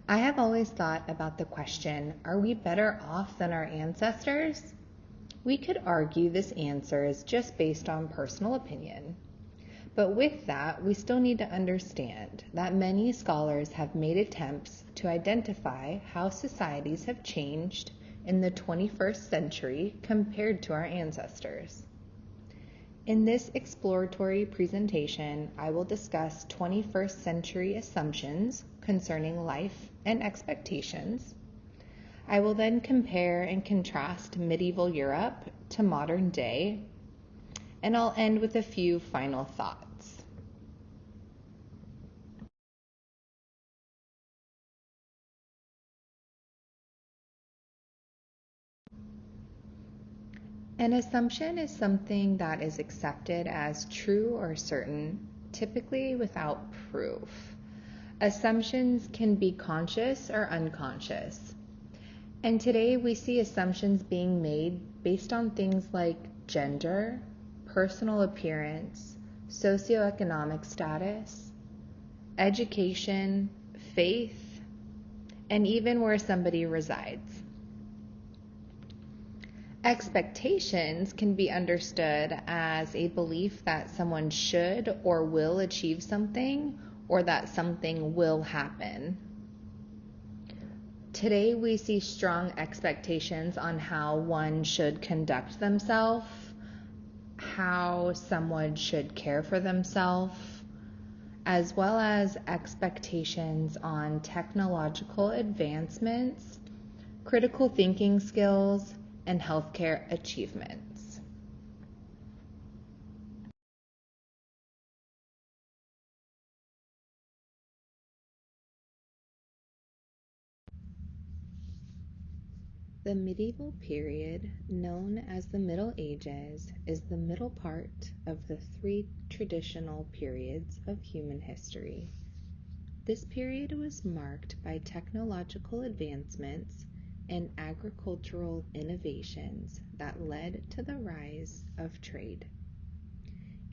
I have always thought about the question, are we better off than our ancestors? We could argue this answer is just based on personal opinion. But with that, we still need to understand that many scholars have made attempts to identify how societies have changed in the 21st century compared to our ancestors. In this exploratory presentation, I will discuss 21st century assumptions concerning life and expectations. I will then compare and contrast medieval Europe to modern day, and I'll end with a few final thoughts. An assumption is something that is accepted as true or certain, typically without proof. Assumptions can be conscious or unconscious. And today we see assumptions being made based on things like gender, personal appearance, socioeconomic status, education, faith, and even where somebody resides. Expectations can be understood as a belief that someone should or will achieve something, or that something will happen. Today we see strong expectations on how one should conduct themselves, how someone should care for themselves, as well as expectations on technological advancements, critical thinking skills, and healthcare achievements. The medieval period, known as the Middle Ages, is the middle part of the three traditional periods of human history. This period was marked by technological advancements and agricultural innovations that led to the rise of trade.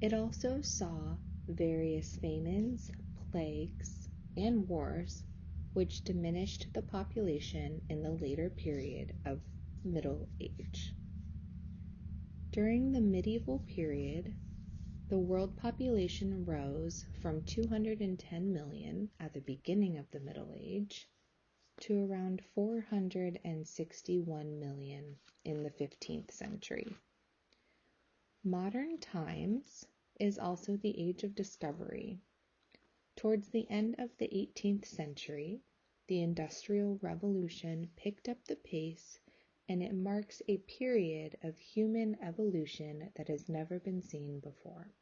It also saw various famines, plagues, and wars, which diminished the population in the later period of Middle Age. During the medieval period, the world population rose from 210 million at the beginning of the Middle Age to around 461 million in the 15th century. Modern times is also the age of discovery. Towards the end of the 18th century, the Industrial Revolution picked up the pace, and it marks a period of human evolution that has never been seen before.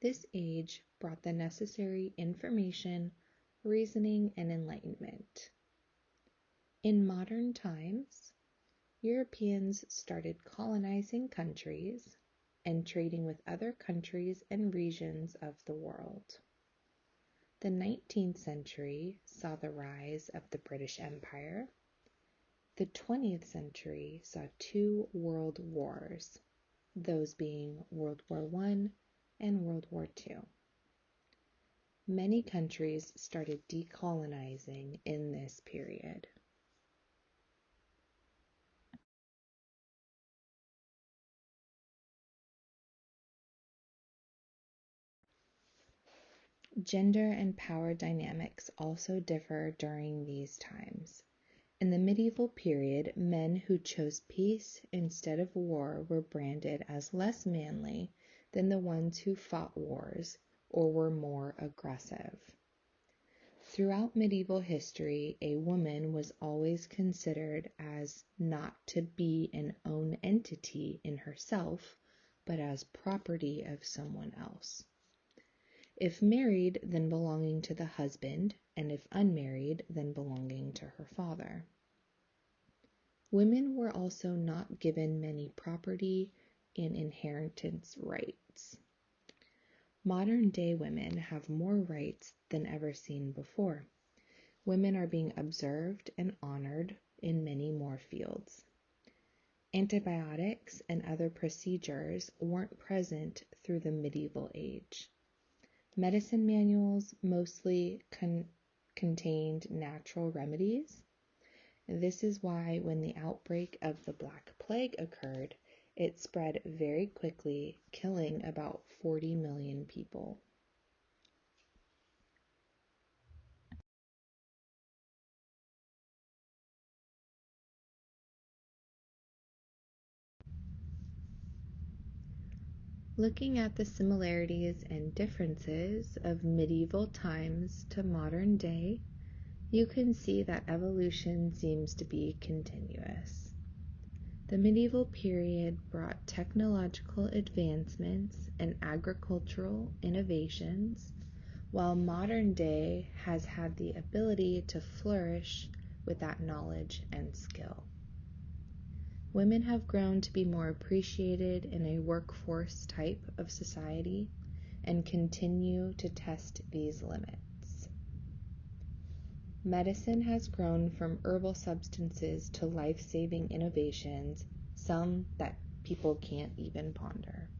This age brought the necessary information, reasoning, and enlightenment. In modern times, Europeans started colonizing countries and trading with other countries and regions of the world. The 19th century saw the rise of the British Empire. The 20th century saw two world wars, those being World War I and World War II. Many countries started decolonizing in this period. Gender and power dynamics also differ during these times. In the medieval period, men who chose peace instead of war were branded as less manly than the ones who fought wars or were more aggressive. Throughout medieval history, a woman was always considered as not to be an own entity in herself, but as property of someone else. If married, then belonging to the husband, and if unmarried, then belonging to her father. Women were also not given many property and inheritance rights. Modern-day women have more rights than ever seen before. Women are being observed and honored in many more fields. Antibiotics and other procedures weren't present through the medieval age. Medicine manuals mostly contained natural remedies. This is why, when the outbreak of the Black Plague occurred, it spread very quickly, killing about 40 million people. Looking at the similarities and differences of medieval times to modern day, you can see that evolution seems to be continuous. The medieval period brought technological advancements and agricultural innovations, while modern day has had the ability to flourish with that knowledge and skill. Women have grown to be more appreciated in a workforce type of society and continue to test these limits. Medicine has grown from herbal substances to life-saving innovations, some that people can't even ponder.